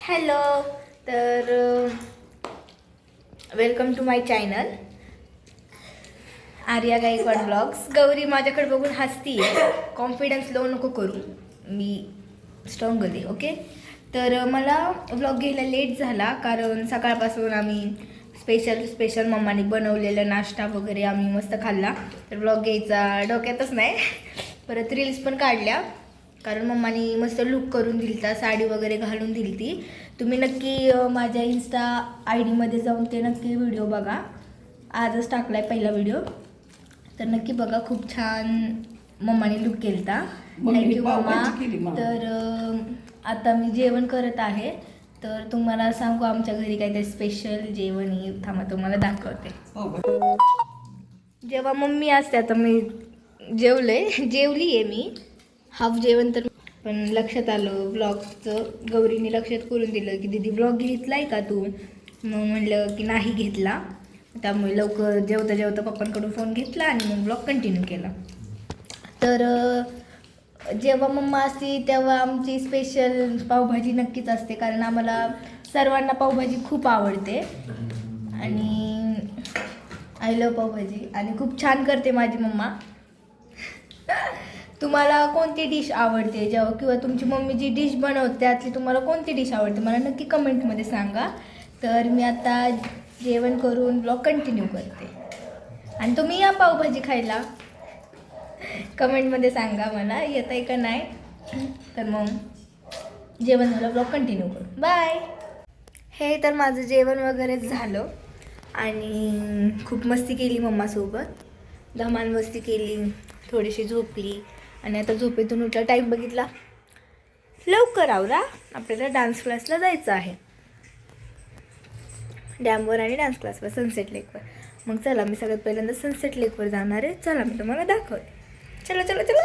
Hello. तर welcome to my channel Arya Gaikwad vlogs. Gauri माझ्याकडे बघून हसती आहे. कॉन्फिडन्स लो नको करू, मी स्ट्रॉंग होते. ओके. तर मला व्लॉग घ्यायला लेट झाला कारण सकाळपासून आम्ही स्पेशल मम्माने बनवलेला नाश्ता वगैरे आम्ही मस्त खाल्ला. तर व्लॉग घ्यायचा डोक्यातच नाही. परत रील्स पण काढल्या कारण मम्मानी मस्त लुक करून दिलता, साडी वगैरे घालून दिलती. तुम्ही नक्की माझ्या इंस्टा ID मध्ये जाऊन ते नक्की व्हिडिओ बघा. आजच टाकलाय पहिला व्हिडिओ, तर नक्की बघा. खूप छान मम्माने लुक केलता. थँक्यू मम्मा. तर आता मी जेवण करत आहे. तर तुम्हाला सांगू आमच्या घरी काहीतरी स्पेशल जेवण आहे. थांबा तुम्हाला दाखवते. जेव्हा मम्मी असते, आता मी जेवली आहे मी हाफ जेवण. तर पण लक्षात आलं व्लॉगचं, गौरीने लक्षात करून दिलं की दीदी व्लॉग घेतलाय का तू. मग म्हणलं की नाही घेतला. त्यामुळे लवकर जेवता पप्पांकडून फोन घेतला आणि मग व्लॉग कंटिन्यू केला. तर जेव्हा मम्मा असते तेव्हा आमची स्पेशल पावभाजी नक्कीच असते, कारण आम्हाला सर्वांना पावभाजी खूप आवडते आणि आय लव्ह पावभाजी. आणि खूप छान करते माझी मम्मा. तुम्हाला कोणती डिश आवडते जेव्हा, किंवा तुमची मम्मी जी डिश बनवते त्यातली तुम्हाला कोणती डिश आवडते मला नक्की कमेंटमध्ये सांगा. तर मी आता जेवण करून ब्लॉग कंटिन्यू करते आणि तुम्ही या पावभाजी खायला. कमेंटमध्ये सांगा मला येत आहे का नाही. तर मग जेवण झालं, ब्लॉग कंटिन्यू करू. बाय. हे तर माझं जेवण वगैरे झालं आणि खूप मस्ती केली मम्मासोबत, धमाल मस्ती केली. थोडीशी झोपली आणि आता झोपेतून उठला, टाईम बघितला, लवकर आवरा, आपल्याला डान्स क्लासला जायचं आहे. डॅमवर आणि डान्स क्लासवर, सनसेट लेकवर. मग चला, मी सगळ्यात पहिल्यांदा सनसेट लेकवर जाणार आहे. चला मी तुम्हाला दाखवते. चला चला चला.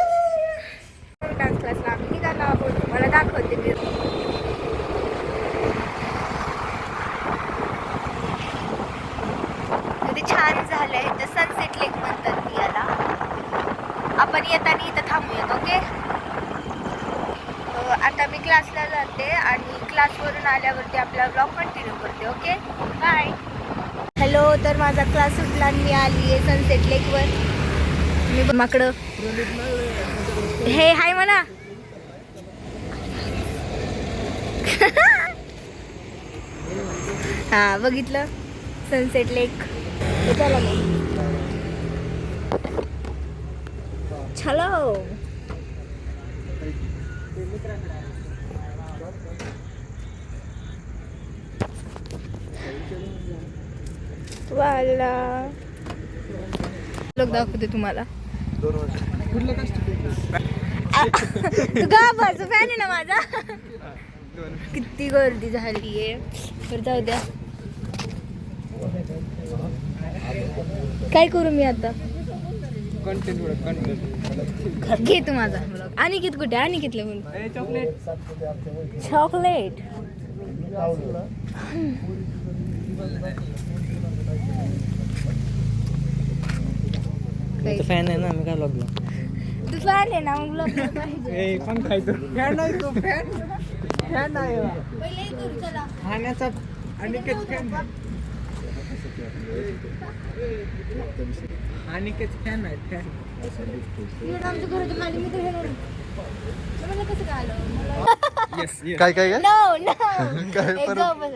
डान्स क्लासला आम्ही निघालो आहोत. तुम्हाला दाखवते मी. किती छान झालंय. तर सनसेट लेक म्हणतात मी याला. आपण येताना इथं थांबूयात. ओके. आता मी क्लासला जाते आणि क्लासवरून आल्यावरती आपला ब्लॉग कंटिन्यू करते. ओके. बाय. हॅलो. तर माझा क्लास सुटला आणि मी आली आहे सनसेट लेकवर. मी माकडं हे हाय म्हणा. हा बघितलं सनसेट लेक. चला मग. चलो. वाला लोक दाखवते तुम्हाला. तू गावाचा फॅन आहे ना माझा. किती गर्दी झाली आहे. तर जाऊ द्या, काय करू मी आता. घे तू माझा ब्लॉग. अनिकेत कुठे? अनिकेतला बोल. चॉकलेट. फॅन आहे ना, मी काय ब्लॉगला. तू फॅन आहे ना, मग ब्लॉग पाहिजे. पण खायचो फॅन आहे तो. फॅन आहे पहिले करू. चला. खाण्याचा अनिकेत फॅन. अनिकेत फॅन आहे. फॅन आमच्या घराच्या खाली मी तर मला कसं काय आलं. काय काय काय नो काय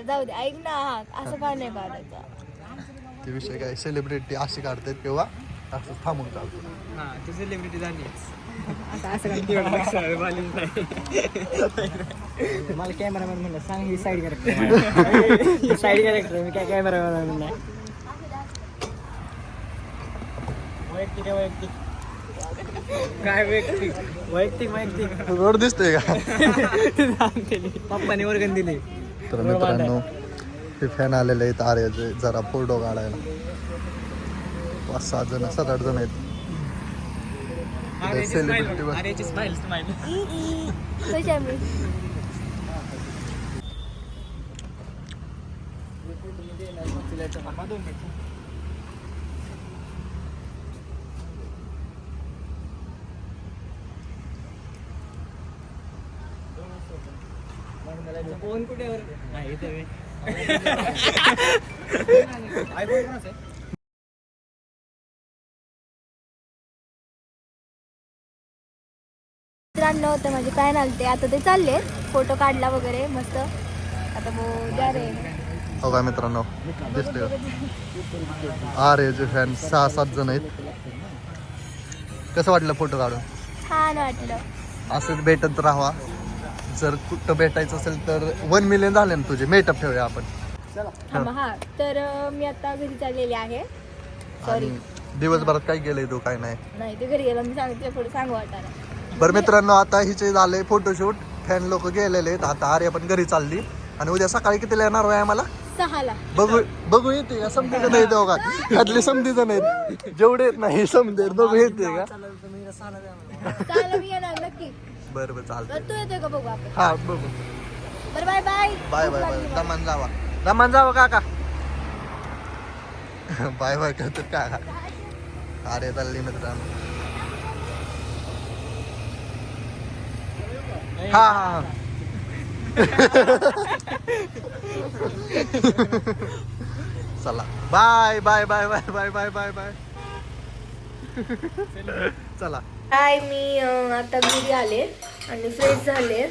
जाऊ दे. ऐक ना, असं का नाही काढायचं. ते विषय काय, सेलिब्रिटी अशी काढतात किंवा असं थांबून काढतो. हा, तू सेलिब्रिटी झालीस. असं मला कॅमेरामॅन म्हणलं, सांग ही साईड कॅरेक्टर. साईड कॅरेक्टर मी काय कॅमेरामॅन म्हणलं. वैयक्तिक काय वैयक्तिक रोड दिसतोय का? पप्पाने वर्गण दिली. तर मित्रांनो, हे फॅन आलेले आहेत आर्याचे, जरा फोटो काढायला. 5-6 जण 7-8 जण आहेत. आर्याची स्माइल. कशा मी फोन कुठे नाही इथे मी. मित्रांनो तर माझे काय नालते आता ते चालले फोटो काढला वगैरे मस्त आता द्या रे हो काय मित्रांनो दिसले अरे जे फॅन 6-7 जण आहेत. कसं वाटलं फोटो काढून? छान वाटलं. असंच भेटत राहावा. जर कुठं भेटायचं असेल तर 1 मिलियन झाले ना तुझे. मेटअप ठेवूया आपण. हा तर मी आता घरी चाललेली आहे. सॉरी आणि दिवसभरात काय केलंय तू काय नाही? नाही ते घरी गेलं मी सांगते पुढे सांगू वाटायला. बरं मित्रांनो आता हिचे झाले फोटोशूट. फॅन लोक गेलेले आहेत. आता आर्या पण घरी चालली आणि उद्या सकाळी कितीला येणार आहे आम्हाला? 6ला. बघू येते का? समधी जण येते का? त्यातले समधी जण आहेत जेवढे येत नाही समजे बघू येते का? चालेल मी येणार नक्की. बरं बरं चालतंय. तू येतोय का बघू आपण. हा बघू. बरं bye bye. Bye bye bye. Daman जावा. दमान जावा काका. बाय बाय करतात काका. अरे चालली मित्रांनो. हा हा हा. चला bye bye bye bye bye bye bye bye. चला. हाय मी आता घरी आले आणि फ्रेश झाले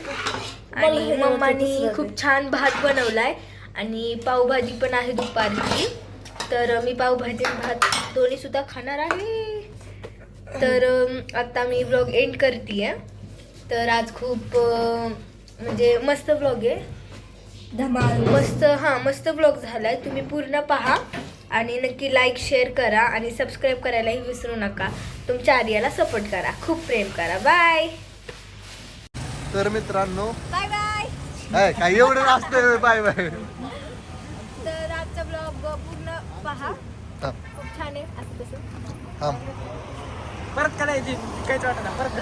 आणि मम्मानी खूप छान भात बनवलाय आणि पावभाजी पण आहे दुपारची. तर मी पावभाजी आणि भात दोन्ही सुद्धा खाणार आहे. तर आता मी व्लॉग एंड करते. तर आज खूप म्हणजे मस्त व्लॉग आहे. धमाल मस्त व्लॉग झालाय. तुम्ही पूर्ण पहा आणि नक्की लाईक शेअर करा आणि सबस्क्राईब करायलाही विसरू नका. तुमच्या आर्याला सपोर्ट करा, खूप प्रेम करा. बाय. तर मित्रांनो बाय बाय. काय एवढं असतं बाय बाय. तर आजचा ब्लॉग पूर्ण पहा, हा खूप छान आहे असं तसं. हा. परत करायची काहीच वाटत नाही परत